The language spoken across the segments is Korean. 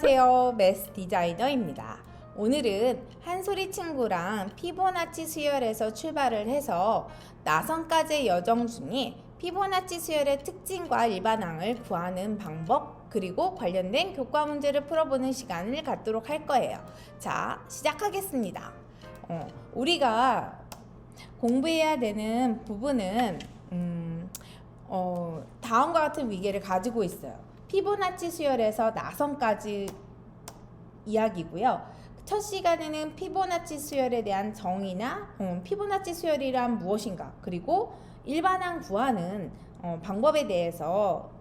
안녕하세요, 메스 디자이너입니다. 오늘은 한소리 친구랑 피보나치 수열에서 출발을 해서 나선까지의 여정 중에 피보나치 수열의 특징과 일반항을 구하는 방법 그리고 관련된 교과 문제를 풀어보는 시간을 갖도록 할 거예요. 자, 시작하겠습니다. 우리가 공부해야 되는 부분은 다음과 같은 위계를 가지고 있어요. 피보나치 수열에서 나선까지 이야기고요. 첫 시간에는 피보나치 수열에 대한 정의나 피보나치 수열이란 무엇인가, 그리고 일반항 구하는 방법에 대해서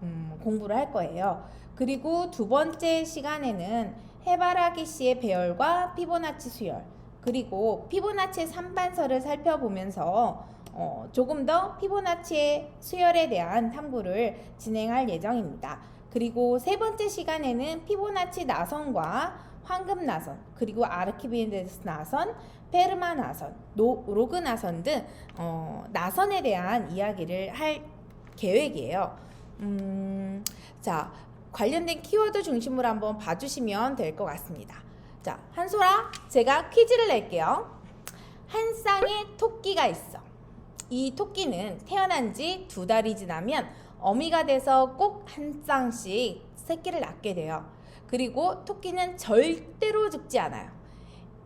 공부를 할 거예요. 그리고 두 번째 시간에는 해바라기 씨의 배열과 피보나치 수열, 그리고 피보나치의 3반서를 살펴보면서 조금 더 피보나치의 수열에 대한 탐구를 진행할 예정입니다. 그리고 세 번째 시간에는 피보나치 나선과 황금 나선, 그리고 아르키메데스 나선, 페르마 나선, 로그 나선 등 나선에 대한 이야기를 할 계획이에요. 자, 관련된 키워드 중심으로 한번 봐주시면 될 것 같습니다. 자, 한솔아, 제가 퀴즈를 낼게요. 한 쌍의 토끼가 있어. 이 토끼는 태어난 지 2달이 지나면 어미가 돼서 꼭 한 쌍씩 새끼를 낳게 돼요. 그리고 토끼는 절대로 죽지 않아요.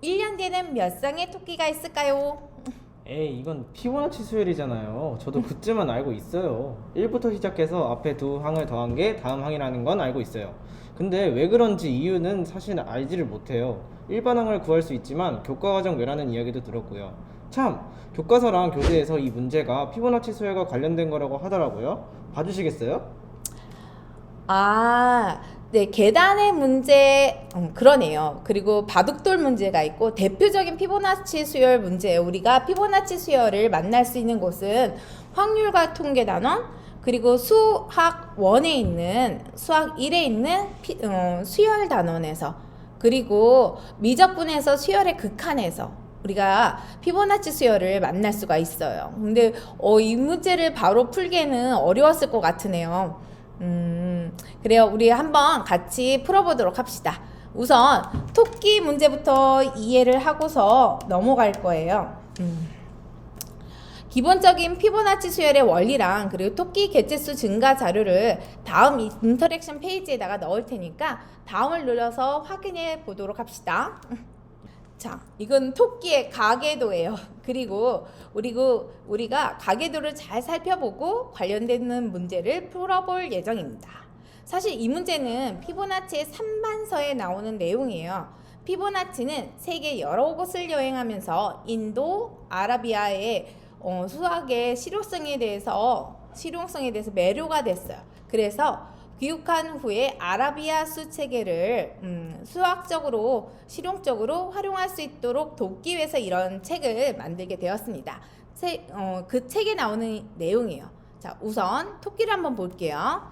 1년 뒤에는 몇 쌍의 토끼가 있을까요? 에이, 이건 피보나치 수열이잖아요. 저도 그쯤은 알고 있어요. 1부터 시작해서 앞에 두 항을 더한 게 다음 항이라는 건 알고 있어요. 근데 왜 그런지 이유는 사실 알지를 못해요. 일반항을 구할 수 있지만 교과과정 외라는 이야기도 들었고요. 참, 교과서랑 교재에서 이 문제가 피보나치 수열과 관련된 거라고 하더라고요. 봐주시겠어요? 네, 계단의 문제, 그러네요. 그리고 바둑돌 문제가 있고 대표적인 피보나치 수열 문제예요. 우리가 피보나치 수열을 만날 수 있는 곳은 확률과 통계 단원, 그리고 수학 1에 있는, 수학 1에 있는 수열 단원에서, 그리고 미적분에서 수열의 극한에서 우리가 피보나치 수열을 만날 수가 있어요. 근데 이 문제를 바로 풀기에는 어려웠을 것 같으네요. 그래요. 우리 한번 같이 풀어보도록 합시다. 우선 토끼 문제부터 이해를 하고서 넘어갈 거예요. 기본적인 피보나치 수열의 원리랑 그리고 토끼 개체수 증가 자료를 다음 인터랙션 페이지에다가 넣을 테니까 다음을 눌러서 확인해 보도록 합시다. 자, 이건 토끼의 가계도예요. 그리고 우리가 가계도를 잘 살펴보고 관련되는 문제를 풀어볼 예정입니다. 사실 이 문제는 피보나치의 3반서에 나오는 내용이에요. 피보나치는 세계 여러 곳을 여행하면서 인도, 아라비아의 수학의 실용성에 대해서 매료가 됐어요. 그래서 귀국한 후에 아라비아 수 체계를 수학적으로 실용적으로 활용할 수 있도록 돕기 위해서 이런 책을 만들게 되었습니다. 그 책에 나오는 내용이에요. 자, 우선 토끼를 한번 볼게요.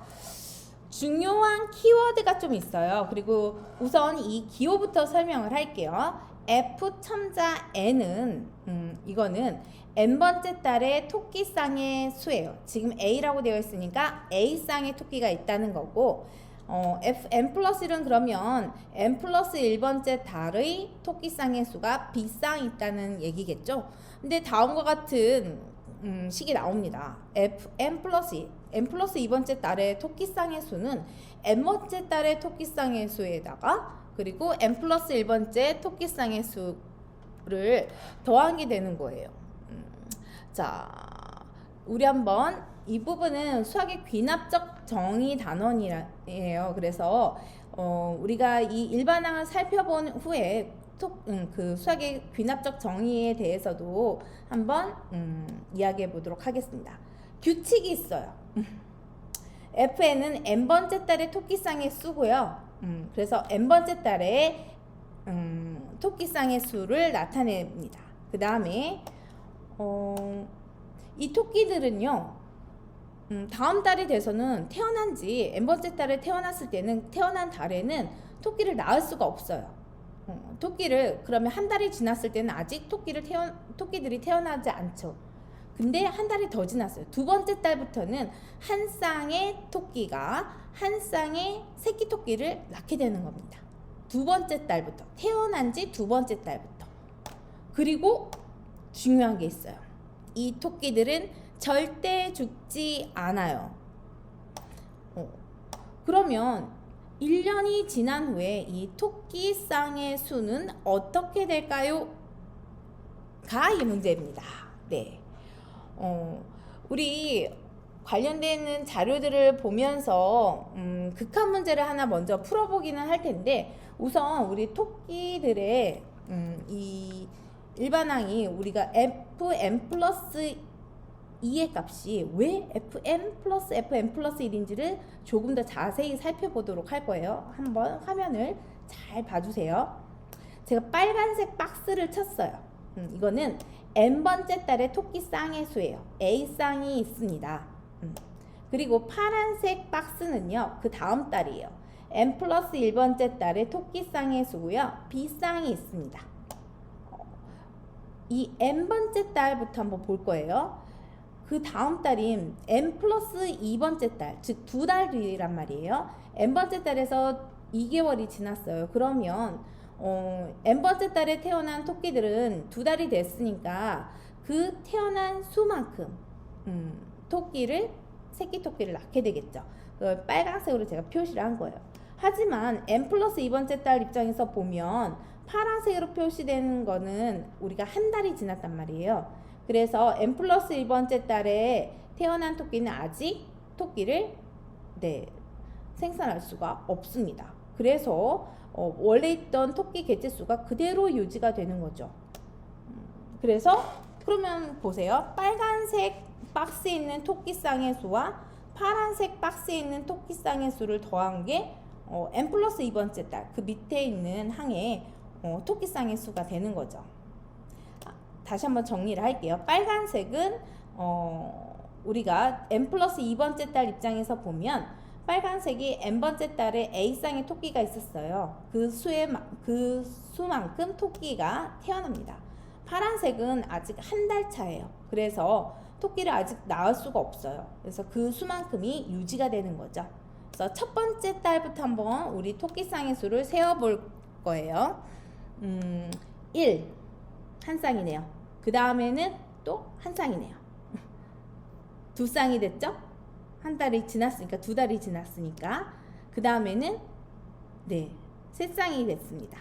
중요한 키워드가 좀 있어요. 그리고 우선 이 기호부터 설명을 할게요. F 첨자 N은 이거는 n번째 달의 토끼 쌍의 수예요. 지금 A라고 되어 있으니까 A 쌍의 토끼가 있다는 거고, n 플러스 1은 그러면 n 플러스 1번째 달의 토끼 쌍의 수가 B 쌍이 있다는 얘기겠죠. 근데 다음과 같은 식이 나옵니다. n 플러스 2번째 달의 토끼 쌍의 수는 n번째 달의 토끼 쌍의 수에다가 그리고 n 플러스 1번째 토끼 쌍의 수를 더하게 되는 거예요. 자, 우리 한번 이 부분은 수학의 귀납적 정의 단원이에요. 그래서 우리가 이 일반항을 살펴본 후에 그 수학의 귀납적 정의에 대해서도 한번 이야기해 보도록 하겠습니다. 규칙이 있어요. FN은 n번째 달의 토끼쌍의 수고요. 그래서 n번째 달의 토끼쌍의 수를 나타냅니다. 그 다음에 이 토끼들은요, 다음 달이 돼서는 태어난 지 n번째 달에 태어났을 때는 태어난 달에는 토끼를 낳을 수가 없어요. 토끼를 그러면 한 달이 지났을 때는 아직 토끼들이 태어나지 않죠. 근데 한 달이 더 지났어요. 두 번째 달부터는 한 쌍의 토끼가 한 쌍의 새끼 토끼를 낳게 되는 겁니다. 두 번째 달부터, 태어난 지 두 번째 달부터. 그리고 중요한 게 있어요. 이 토끼들은 절대 죽지 않아요. 그러면 1년이 지난 후에 이 토끼 쌍의 수는 어떻게 될까요? 가 이 문제입니다. 네. 우리 관련되는 자료들을 보면서 극한 문제를 하나 먼저 풀어보기는 할 텐데, 우선 우리 토끼들의 이 일반항이 우리가 fm 플러스 2의 값이 왜 fm 플러스 fm 플러스 1인지를 조금 더 자세히 살펴보도록 할 거예요. 한번 화면을 잘 봐주세요. 제가 빨간색 박스를 쳤어요. 이거는 n번째 달의 토끼 쌍의 수예요. A 쌍이 있습니다. 그리고 파란색 박스는요, 그 다음 달이에요. n 플러스 1번째 달의 토끼 쌍의 수고요. B 쌍이 있습니다. 이 n번째 달부터 한번 볼 거예요. 그 다음 달인 n 플러스 2번째 달, 즉 두 달 뒤란 말이에요. n번째 달에서 2개월이 지났어요. 그러면 n번째 달에 태어난 토끼들은 두 달이 됐으니까 그 태어난 수만큼 새끼 토끼를 낳게 되겠죠. 그걸 빨간색으로 제가 표시를 한 거예요. 하지만 n 플러스 2번째 달 입장에서 보면 파란색으로 표시되는 거는 우리가 한 달이 지났단 말이에요. 그래서 n 플러스 1번째 달에 태어난 토끼는 아직 토끼를 생산할 수가 없습니다. 그래서 원래 있던 토끼 개체수가 그대로 유지가 되는 거죠. 그래서 그러면 보세요. 빨간색 박스에 있는 토끼 쌍의 수와 파란색 박스에 있는 토끼 쌍의 수를 더한 게 n 플러스 2번째 달, 그 밑에 있는 항에 토끼 쌍의 수가 되는 거죠. 다시 한번 정리를 할게요. 빨간색은 우리가 n 플러스 2번째 달 입장에서 보면 빨간색이 n번째 달에 A쌍의 토끼가 있었어요. 그 수만큼 토끼가 태어납니다. 파란색은 아직 한 달 차예요. 그래서 토끼를 아직 낳을 수가 없어요. 그래서 그 수만큼이 유지가 되는 거죠. 그래서 첫 번째 달부터 한번 우리 토끼 쌍의 수를 세어볼 거예요. 1, 한 쌍이네요. 그 다음에는 또 한 쌍이네요. 두 쌍이 됐죠? 한 달이 지났으니까, 두 달이 지났으니까. 그 다음에는 세 쌍이 됐습니다.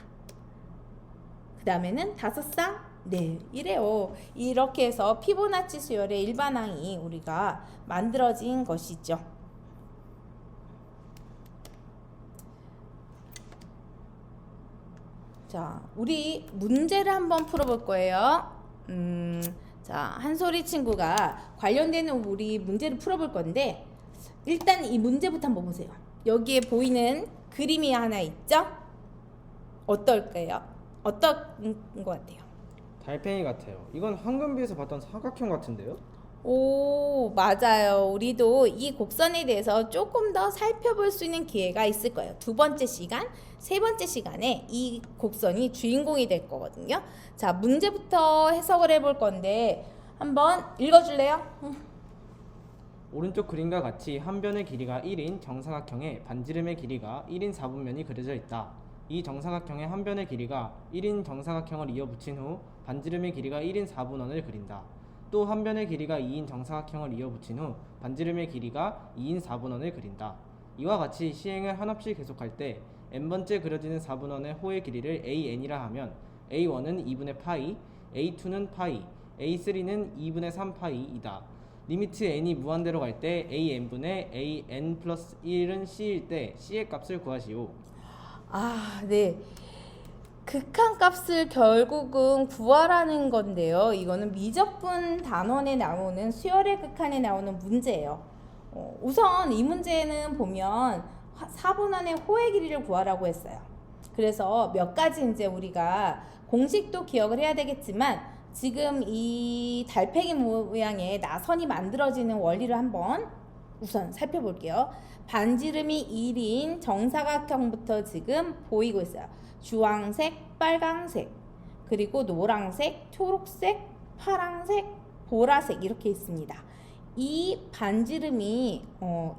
그 다음에는 다섯 쌍. 이래요. 이렇게 해서 피보나치 수열의 일반항이 우리가 만들어진 것이죠. 자, 우리 문제를 한번 풀어볼 거예요. 자, 한솔이 친구가 관련되는 우리 문제를 풀어볼 건데, 일단 이 문제부터 한번 보세요. 여기에 보이는 그림이 하나 있죠? 어떨까요? 어떤 것 같아요? 달팽이 같아요. 이건 황금비에서 봤던 사각형 같은데요? 오, 맞아요. 우리도 이 곡선에 대해서 조금 더 살펴볼 수 있는 기회가 있을 거예요. 두 번째 시간, 세 번째 시간에 이 곡선이 주인공이 될 거거든요. 자, 문제부터 해석을 해볼 건데 한번 읽어줄래요? 오른쪽 그림과 같이 한 변의 길이가 1인 정사각형에 반지름의 길이가 1인 4분면이 그려져 있다. 이 정사각형의 한 변의 길이가 1인 정사각형을 이어 붙인 후 반지름의 길이가 1인 4분원을 그린다. 또 한 변의 길이가 2인 정사각형을 이어 붙인 후 반지름의 길이가 2인 4분원을 그린다. 이와 같이 시행을 한없이 계속할 때 n번째 그려지는 4분원의 호의 길이를 an이라 하면 a1은 2분의 파이, a2는 파이, a3는 2분의 3파이이다. 리미트 n이 무한대로 갈 때 an분의 an 플러스 1은 c일 때 c의 값을 구하시오. 네. 극한 값을 결국은 구하라는 건데요. 이거는 미적분 단원에 나오는 수열의 극한에 나오는 문제예요. 우선 이 문제는 보면 4분원의 호의 길이를 구하라고 했어요. 그래서 몇 가지 이제 우리가 공식도 기억을 해야 되겠지만, 지금 이 달팽이 모양의 나선이 만들어지는 원리를 한번 우선 살펴볼게요. 반지름이 1인 정사각형부터 지금 보이고 있어요. 주황색, 빨강색, 그리고 노란색, 초록색, 파란색, 보라색 이렇게 있습니다. 이 반지름이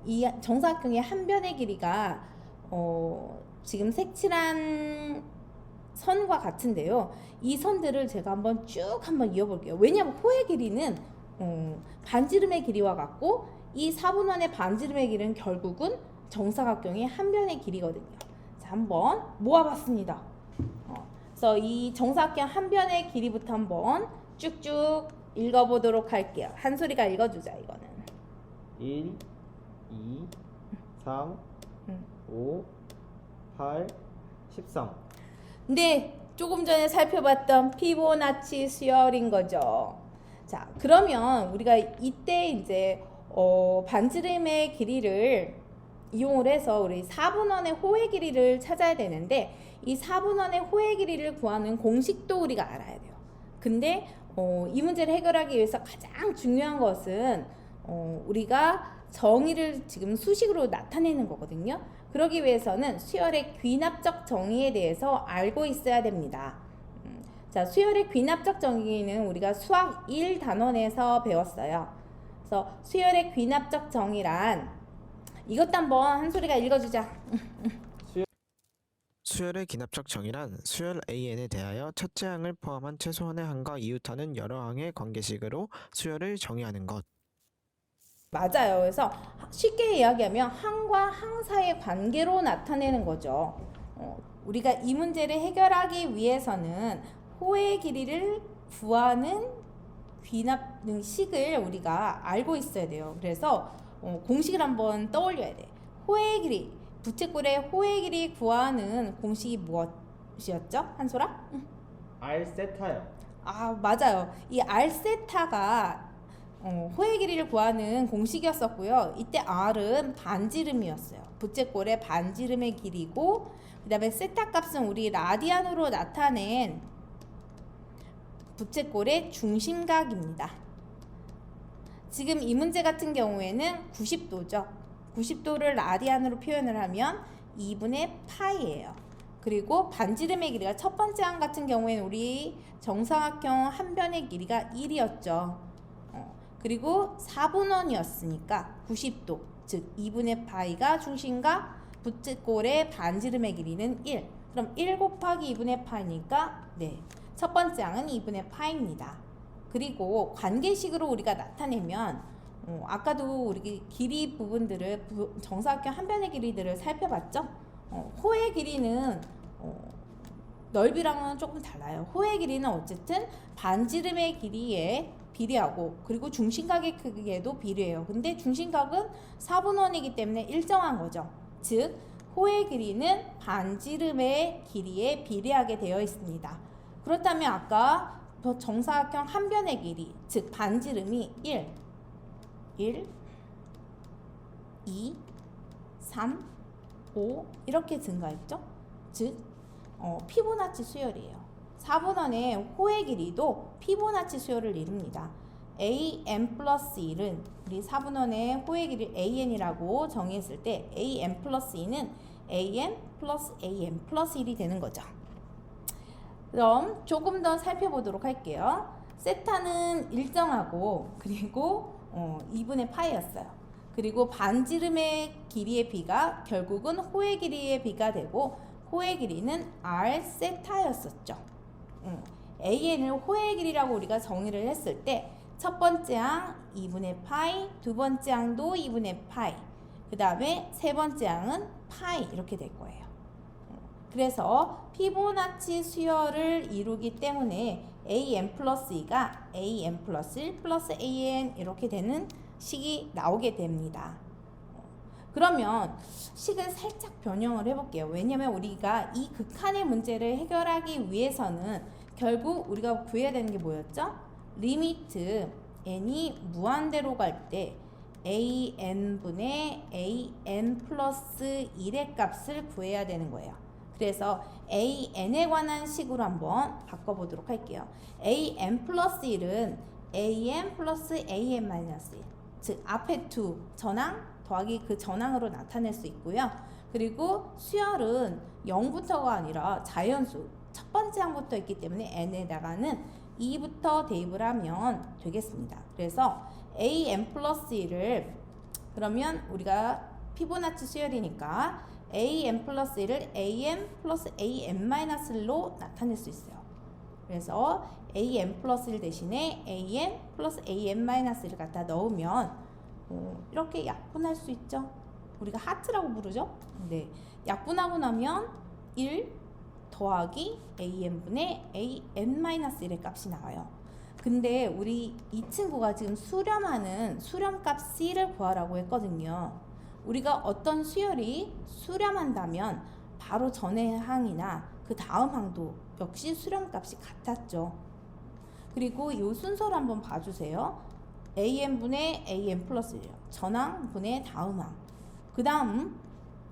이 정사각형의 한 변의 길이가 지금 색칠한 선과 같은데요. 이 선들을 제가 한번 쭉 한번 이어볼게요. 왜냐하면 호의 길이는 반지름의 길이와 같고 이 4분원의 반지름의 길이는 결국은 정사각형의 한 변의 길이거든요. 자, 한번 모아봤습니다. 그래서 이 정사각형 한 변의 길이부터 한번 쭉쭉 읽어보도록 할게요. 한소리가 읽어주자 이거는. 1, 2, 3, 5, 8, 13. 네, 조금 전에 살펴봤던 피보나치 수열인 거죠. 자, 그러면 우리가 이때 이제 반지름의 길이를 이용을 해서 우리 4분원의 호의 길이를 찾아야 되는데 이 4분원의 호의 길이를 구하는 공식도 우리가 알아야 돼요. 근데 이 문제를 해결하기 위해서 가장 중요한 것은 우리가 정의를 지금 수식으로 나타내는 거거든요. 그러기 위해서는 수열의 귀납적 정의에 대해서 알고 있어야 됩니다. 자, 수열의 귀납적 정의는 우리가 수학 1단원에서 배웠어요. 그래서 수열의 귀납적 정의란 이것도 한번 한소리가 읽어주자. 수열의 기납적 정의란 수열 AN에 대하여 첫째 항을 포함한 최소한의 항과 이웃하는 여러 항의 관계식으로 수열을 정의하는 것. 맞아요. 그래서 쉽게 이야기하면 항과 항 사이의 관계로 나타내는 거죠. 우리가 이 문제를 해결하기 위해서는 호의 길이를 구하는 귀납식을 우리가 알고 있어야 돼요. 그래서 공식을 한번 떠올려야 돼. 호의 길이, 부채꼴의 호의 길이 구하는 공식이 무엇이었죠? 한솔아? R 세타요. 아, 맞아요. 이 R 세타가 호의 길이를 구하는 공식이었었고요. 이때 R은 반지름이었어요. 부채꼴의 반지름의 길이고 그 다음에 세타 값은 우리 라디안으로 나타낸 부채꼴의 중심각입니다. 지금 이 문제 같은 경우에는 90도죠. 90도를 라디안으로 표현을 하면 2분의 파이예요. 그리고 반지름의 길이가 첫 번째 항 같은 경우에는 우리 정사각형 한 변의 길이가 1이었죠. 그리고 4분원이었으니까 90도, 즉 2분의 파이가 중심과 부채꼴의 반지름의 길이는 1. 그럼 1 곱하기 2분의 파이니까 네, 첫 번째 항은 2분의 파이입니다. 그리고 관계식으로 우리가 나타내면 아까도 우리 길이 부분들을 정사각형 한 변의 길이들을 살펴봤죠. 호의 길이는 넓이랑은 조금 달라요. 호의 길이는 어쨌든 반지름의 길이에 비례하고 그리고 중심각의 크기에도 비례해요. 근데 중심각은 4분원이기 때문에 일정한 거죠. 즉 호의 길이는 반지름의 길이에 비례하게 되어 있습니다. 그렇다면 아까 정사각형 한 변의 길이, 즉 반지름이 1, 2, 3, 5 이렇게 증가했죠. 즉 피보나치 수열이에요. 4분원의 호의 길이도 피보나치 수열을 이룹니다. AN 플러스 1은 우리 4분원의 호의 길이 AN이라고 정의했을 때 AN 플러스 2는 AN 플러스 AN 플러스 1이 되는 거죠. 그럼 조금 더 살펴보도록 할게요. 세타는 일정하고 그리고 2분의 파이였어요. 그리고 반지름의 길이의 비가 결국은 호의 길이의 비가 되고 호의 길이는 R 세타였었죠. AN을 호의 길이라고 우리가 정의를 했을 때 첫 번째 항 2분의 파이, 두 번째 항도 2분의 파이, 그 다음에 세 번째 항은 파이 이렇게 될 거예요. 그래서 피보나치 수열을 이루기 때문에 AN 플러스 2가 AN 플러스 1 플러스 AN 이렇게 되는 식이 나오게 됩니다. 그러면 식을 살짝 변형을 해볼게요. 왜냐면 우리가 이 극한의 문제를 해결하기 위해서는 결국 우리가 구해야 되는 게 뭐였죠? 리미트 n이 무한대로 갈 때 an분의 an 플러스 1의 값을 구해야 되는 거예요. 그래서 an에 관한 식으로 한번 바꿔보도록 할게요. an 플러스 1은 an 플러스 an 마이너스 1, 즉 앞에 두 전항 더하기 그 전항으로 나타낼 수 있고요. 그리고 수열은 0부터가 아니라 자연수 첫 번째 항부터 있기 때문에 n에다가는 2부터 대입을 하면 되겠습니다. 그래서 an 플러스 1을 그러면 우리가 피보나치 수열이니까 am 플러스 1을 am 플러스 am 마이너스 1로 나타낼 수 있어요. 그래서 am 플러스 1 대신에 am 플러스 am 마이너스 1을 갖다 넣으면 이렇게 약분할 수 있죠. 우리가 하트라고 부르죠. 네, 약분하고 나면 1 더하기 am분의 am-1의 값이 나와요. 근데 우리 이 친구가 지금 수렴하는 수렴값 C를 구하라고 했거든요. 우리가 어떤 수열이 수렴한다면 바로 전의 항이나 그 다음 항도 역시 수렴값이 같았죠. 그리고 이 순서를 한번 봐주세요. am분의 am 플러스 1이요. 전항분의 다음 항. 그 다음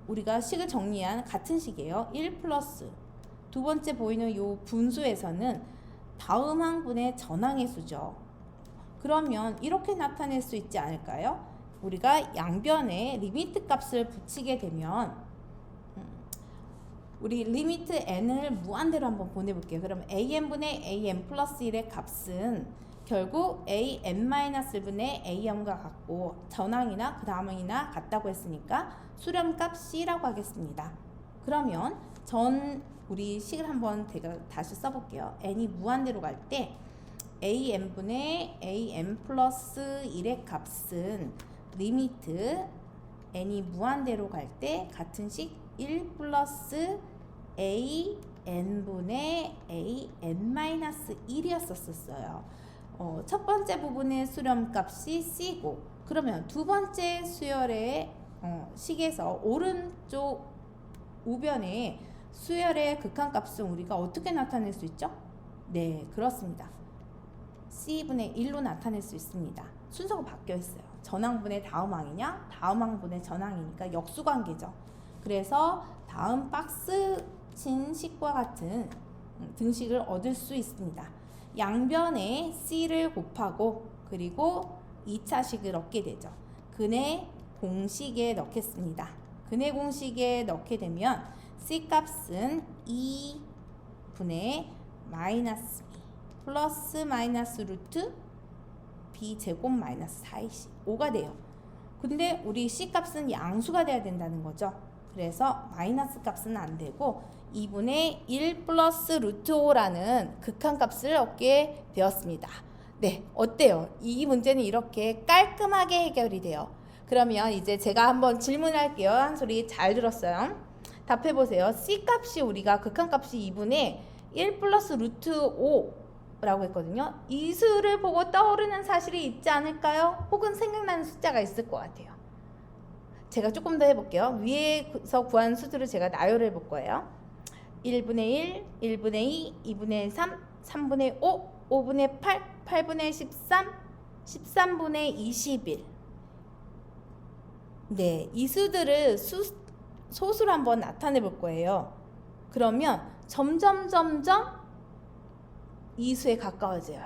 우리가 식을 정리한 같은 식이에요. 1 플러스 두 번째 보이는 요 분수에서는 다음 항분의 전항의 수죠. 그러면 이렇게 나타낼 수 있지 않을까요? 우리가 양변에 리미트 값을 붙이게 되면 우리 리미트 n을 무한대로 한번 보내볼게요. 그럼 am분의 am 플러스 1의 값은 결국 am-1분의 am과 같고 전항이나 그 다음 항이나 같다고 했으니까 수렴값 c라고 하겠습니다. 그러면 우리 식을 한번 제가 다시 써볼게요. n이 무한대로 갈 때 am분의 am 플러스 1의 값은 리미트 n이 무한대로 갈 때 같은 식 1 플러스 an분의 am-1이었었어요. 첫 번째 부분의 수렴값이 c고, 그러면 두 번째 수열의 식에서 오른쪽 우변에 수열의 극한값은 우리가 어떻게 나타낼 수 있죠? 네, 그렇습니다. c분의 1로 나타낼 수 있습니다. 순서가 바뀌어 있어요. 전항분의 다음 항이냐, 다음 항분의 전항이니까 역수관계죠. 그래서 다음 박스 친 식과 같은 등식을 얻을 수 있습니다. 양변에 c를 곱하고 그리고 2차 식을 얻게 되죠. 근의 공식에 넣겠습니다. 근의 공식에 넣게 되면 c 값은 2분의 마이너스 b 플러스 마이너스 루트 b 제곱 마이너스 4ac5가 돼요. 근데 우리 c 값은 양수가 돼야 된다는 거죠. 그래서 마이너스 값은 안 되고 2분의 1 플러스 루트 5라는 극한값을 얻게 되었습니다. 네, 어때요? 이 문제는 이렇게 깔끔하게 해결이 돼요. 그러면 이제 제가 한번 질문할게요. 한 소리 잘 들었어요? 답해보세요. c 값이 우리가 극한값이 2분의 1 플러스 루트 5라고 했거든요. 이 수를 보고 떠오르는 사실이 있지 않을까요? 혹은 생각나는 숫자가 있을 것 같아요. 제가 조금 더 해볼게요. 위에서 구한 수들을 제가 나열해 볼 거예요. 1분의 1, 1분의 2, 2분의 3, 3분의 5, 5분의 8, 8분의 13, 13분의 21. 네, 이 수들을 소수로 한번 나타내 볼 거예요. 그러면 점점 이 수에 가까워져요.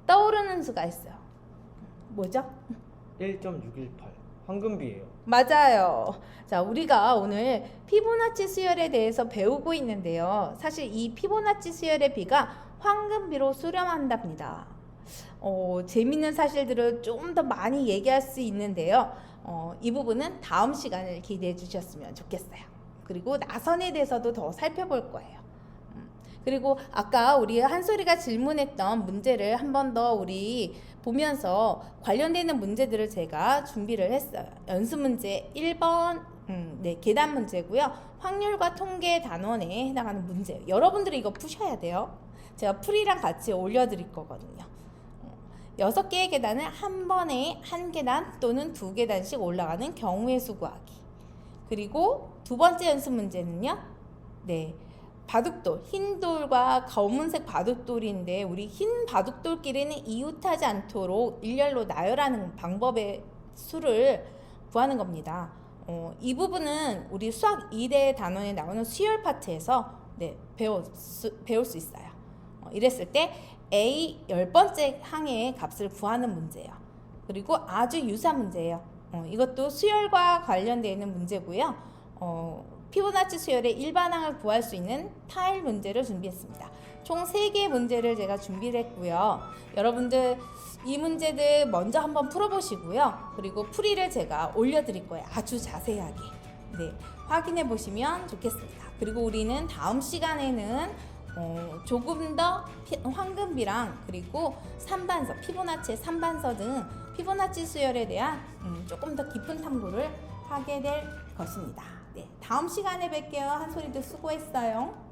떠오르는 수가 있어요. 뭐죠? 1.618 황금비예요. 맞아요. 자, 우리가 오늘 피보나치 수열에 대해서 배우고 있는데요. 사실 이 피보나치 수열의 비가 황금비로 수렴한답니다. 재밌는 사실들을 좀 더 많이 얘기할 수 있는데요. 이 부분은 다음 시간을 기대해 주셨으면 좋겠어요. 그리고 나선에 대해서도 더 살펴볼 거예요. 그리고 아까 우리 한솔이가 질문했던 문제를 한 번 더 우리 보면서 관련되는 문제들을 제가 준비를 했어요. 연습 문제 1번 네, 계단 문제고요. 확률과 통계 단원에 해당하는 문제예요. 여러분들이 이거 푸셔야 돼요. 제가 풀이랑 같이 올려드릴 거거든요. 6개의 계단을 한 번에 한 계단 또는 2계단씩 올라가는 경우의 수 구하기. 그리고 두 번째 연습 문제는요. 네, 바둑돌, 흰 돌과 검은색 바둑돌인데 우리 흰 바둑돌끼리는 이웃하지 않도록 일렬로 나열하는 방법의 수를 구하는 겁니다. 이 부분은 우리 수학 2대 단원에 나오는 수열 파트에서 네, 배울 수 있어요. 이랬을 때 A 10번째 항의 값을 구하는 문제예요. 그리고 아주 유사한 문제예요. 이것도 수열과 관련되어 있는 문제고요. 피보나치 수열의 일반항을 구할 수 있는 타일 문제를 준비했습니다. 총 3개의 문제를 제가 준비를 했고요. 여러분들 이 문제들 먼저 한번 풀어보시고요. 그리고 풀이를 제가 올려드릴 거예요. 아주 자세하게. 네, 확인해 보시면 좋겠습니다. 그리고 우리는 다음 시간에는 조금 더 황금비랑 그리고 삼반서, 피보나치의 삼반서 등 피보나치 수열에 대한 조금 더 깊은 탐구를 하게 될 것입니다. 네, 다음 시간에 뵐게요. 한솔이도 수고했어요.